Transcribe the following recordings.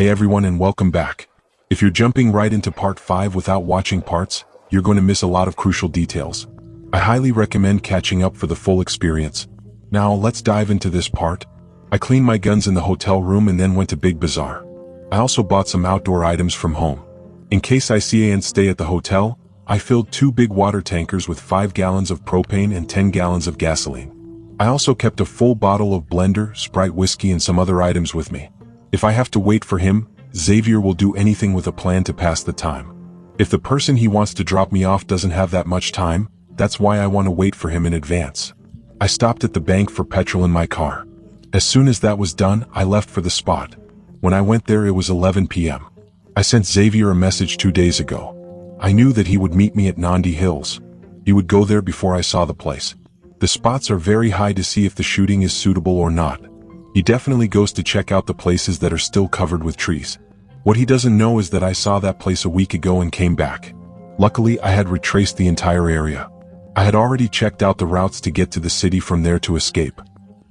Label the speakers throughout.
Speaker 1: Hey everyone and welcome back. If you're jumping right into part 5 without watching parts, you're going to miss a lot of crucial details. I highly recommend catching up for the full experience. Now let's dive into this part. I cleaned my guns in the hotel room and then went to Big Bazaar. I also bought some outdoor items from home. In case I see and stay at the hotel, I filled 2 big water tankers with 5 gallons of propane and 10 gallons of gasoline. I also kept a full bottle of Blender, Sprite whiskey and some other items with me. If I have to wait for him, Xavier will do anything with a plan to pass the time. If the person he wants to drop me off doesn't have that much time, that's why I want to wait for him in advance. I stopped at the bank for petrol in my car. As soon as that was done, I left for the spot. When I went there it was 11 p.m. I sent Xavier a message 2 days ago. I knew that he would meet me at Nandi Hills. He would go there before I saw the place. The spots are very high to see if the shooting is suitable or not. He definitely goes to check out the places that are still covered with trees. What he doesn't know is that I saw that place a week ago and came back. Luckily, I had retraced the entire area. I had already checked out the routes to get to the city from there to escape.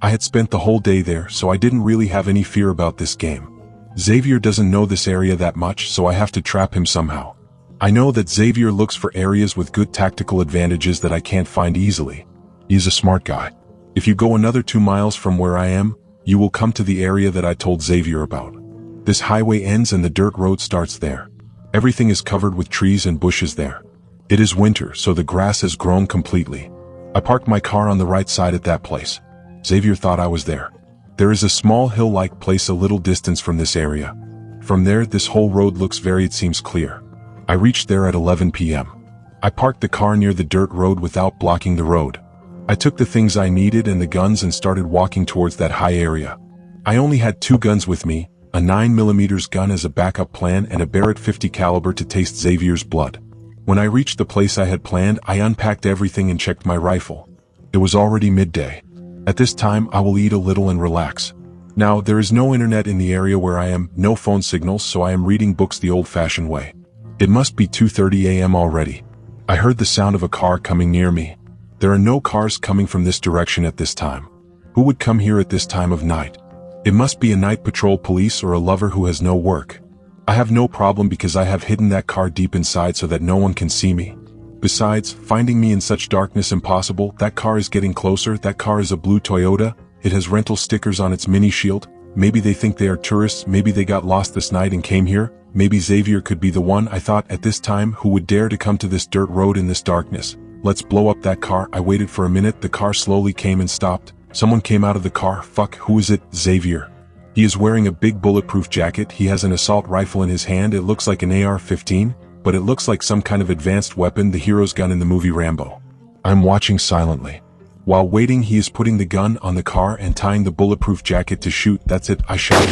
Speaker 1: I had spent the whole day there, so I didn't really have any fear about this game. Xavier doesn't know this area that much, so I have to trap him somehow. I know that Xavier looks for areas with good tactical advantages that I can't find easily. He's a smart guy. If you go another 2 miles from where I am, you will come to the area that I told Xavier about. This highway ends and the dirt road starts there. Everything is covered with trees and bushes there. It is winter, so the grass has grown completely. I parked my car on the right side at that place. Xavier thought I was there. There is a small hill-like place a little distance from this area. From there, this whole road looks it seems clear. I reached there at 11 p.m. I parked the car near the dirt road without blocking the road. I took the things I needed and the guns and started walking towards that high area. I only had 2 guns with me, a 9mm gun as a backup plan and a Barrett 50 caliber to taste Xavier's blood. When I reached the place I had planned, I unpacked everything and checked my rifle. It was already midday. At this time, I will eat a little and relax. Now, there is no internet in the area where I am, no phone signals, so I am reading books the old-fashioned way. It must be 2:30 a.m. already. I heard the sound of a car coming near me. There are no cars coming from this direction at this time. Who would come here at this time of night? It must be a night patrol police or a lover who has no work. I have no problem because I have hidden that car deep inside so that no one can see me. Besides, finding me in such darkness impossible. That car is getting closer. That car is a blue Toyota. It has rental stickers on its mini shield. Maybe they think they are tourists. Maybe they got lost this night and came here. Maybe Xavier could be the one. I thought at this time, who would dare to come to this dirt road in this darkness? Let's blow up that car. I waited for a minute. The car slowly came and stopped. Someone came out of the car. Fuck, who is it? Xavier. He is wearing a big bulletproof jacket. He has an assault rifle in his hand. It looks like an AR-15, but it looks like some kind of advanced weapon, the hero's gun in the movie Rambo. I'm watching silently. While waiting, he is putting the gun on the car and tying the bulletproof jacket to shoot. That's it. I shot.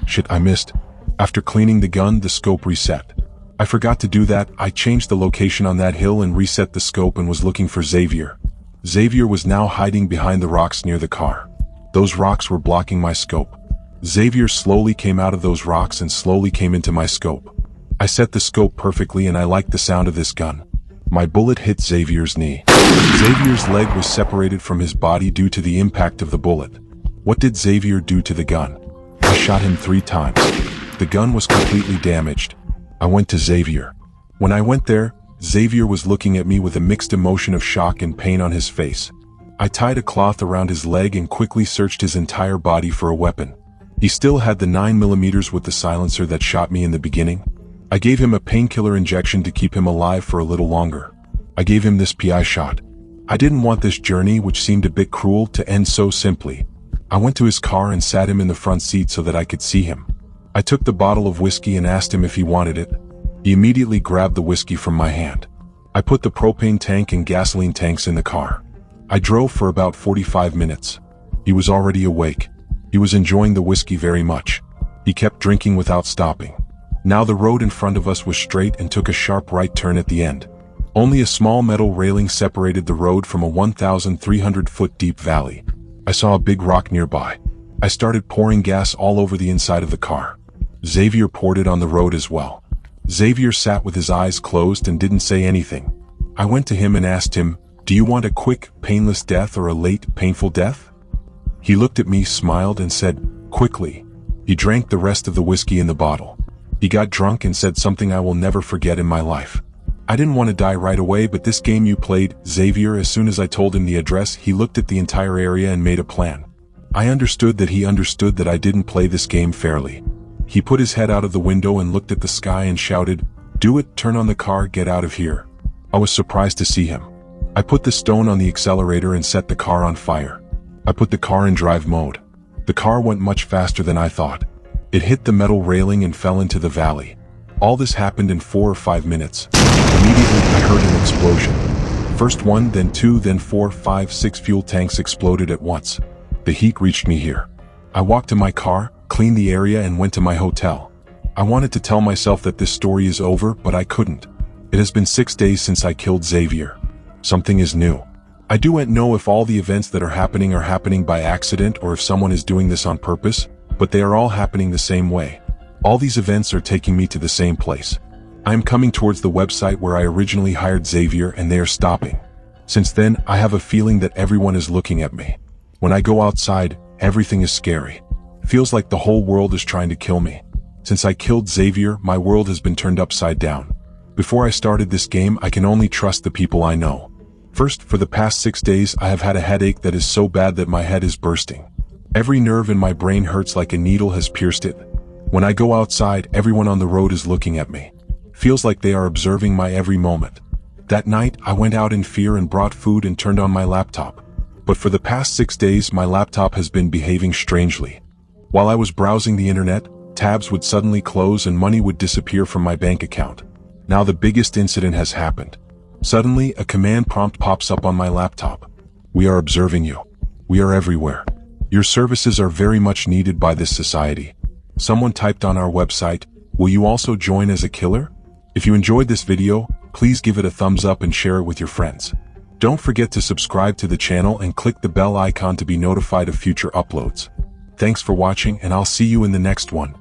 Speaker 1: Shit, I missed. After cleaning the gun, the scope reset. I forgot to do that. I changed the location on that hill and reset the scope and was looking for Xavier. Xavier was now hiding behind the rocks near the car. Those rocks were blocking my scope. Xavier slowly came out of those rocks and slowly came into my scope. I set the scope perfectly and I liked the sound of this gun. My bullet hit Xavier's knee. Xavier's leg was separated from his body due to the impact of the bullet. What did Xavier do to the gun? I shot him 3 times. The gun was completely damaged. I went to Xavier. When I went there, Xavier was looking at me with a mixed emotion of shock and pain on his face. I tied a cloth around his leg and quickly searched his entire body for a weapon. He still had the 9mm with the silencer that shot me in the beginning. I gave him a painkiller injection to keep him alive for a little longer. I gave him this PI shot. I didn't want this journey, which seemed a bit cruel, to end so simply. I went to his car and sat him in the front seat so that I could see him. I took the bottle of whiskey and asked him if he wanted it. He immediately grabbed the whiskey from my hand. I put the propane tank and gasoline tanks in the car. I drove for about 45 minutes. He was already awake. He was enjoying the whiskey very much. He kept drinking without stopping. Now the road in front of us was straight and took a sharp right turn at the end. Only a small metal railing separated the road from a 1,300-foot deep valley. I saw a big rock nearby. I started pouring gas all over the inside of the car. Xavier poured it on the road as well. Xavier sat with his eyes closed and didn't say anything. I went to him and asked him, "Do you want a quick, painless death or a late, painful death?" He looked at me, smiled and said, "Quickly." He drank the rest of the whiskey in the bottle. He got drunk and said something I will never forget in my life. I didn't want to die right away, but this game you played, Xavier, as soon as I told him the address, he looked at the entire area and made a plan. I understood that he understood that I didn't play this game fairly. He put his head out of the window and looked at the sky and shouted, "Do it, turn on the car, get out of here." I was surprised to see him. I put the stone on the accelerator and set the car on fire. I put the car in drive mode. The car went much faster than I thought. It hit the metal railing and fell into the valley. All this happened in 4 or 5 minutes. Immediately I heard an explosion. First 1, then 2, then 4, 5, 6 fuel tanks exploded at once. The heat reached me here. I walked to my car, cleaned the area and went to my hotel. I wanted to tell myself that this story is over, but I couldn't. It has been 6 days since I killed Xavier. Something is new. I don't know if all the events that are happening by accident or if someone is doing this on purpose, but they are all happening the same way. All these events are taking me to the same place. I am coming towards the website where I originally hired Xavier and they are stopping. Since then, I have a feeling that everyone is looking at me. When I go outside, everything is scary. Feels like the whole world is trying to kill me. Since I killed Xavier, my world has been turned upside down. Before I started this game, I can only trust the people I know. First, for the past 6 days, I have had a headache that is so bad that my head is bursting. Every nerve in my brain hurts like a needle has pierced it. When I go outside, everyone on the road is looking at me. Feels like they are observing my every moment. That night, I went out in fear and brought food and turned on my laptop. But for the past 6 days, my laptop has been behaving strangely. While I was browsing the internet, tabs would suddenly close and money would disappear from my bank account. Now the biggest incident has happened. Suddenly, a command prompt pops up on my laptop. "We are observing you. We are everywhere. Your services are very much needed by this society." Someone typed on our website, "Will you also join as a killer?" If you enjoyed this video, please give it a thumbs up and share it with your friends. Don't forget to subscribe to the channel and click the bell icon to be notified of future uploads. Thanks for watching and I'll see you in the next one.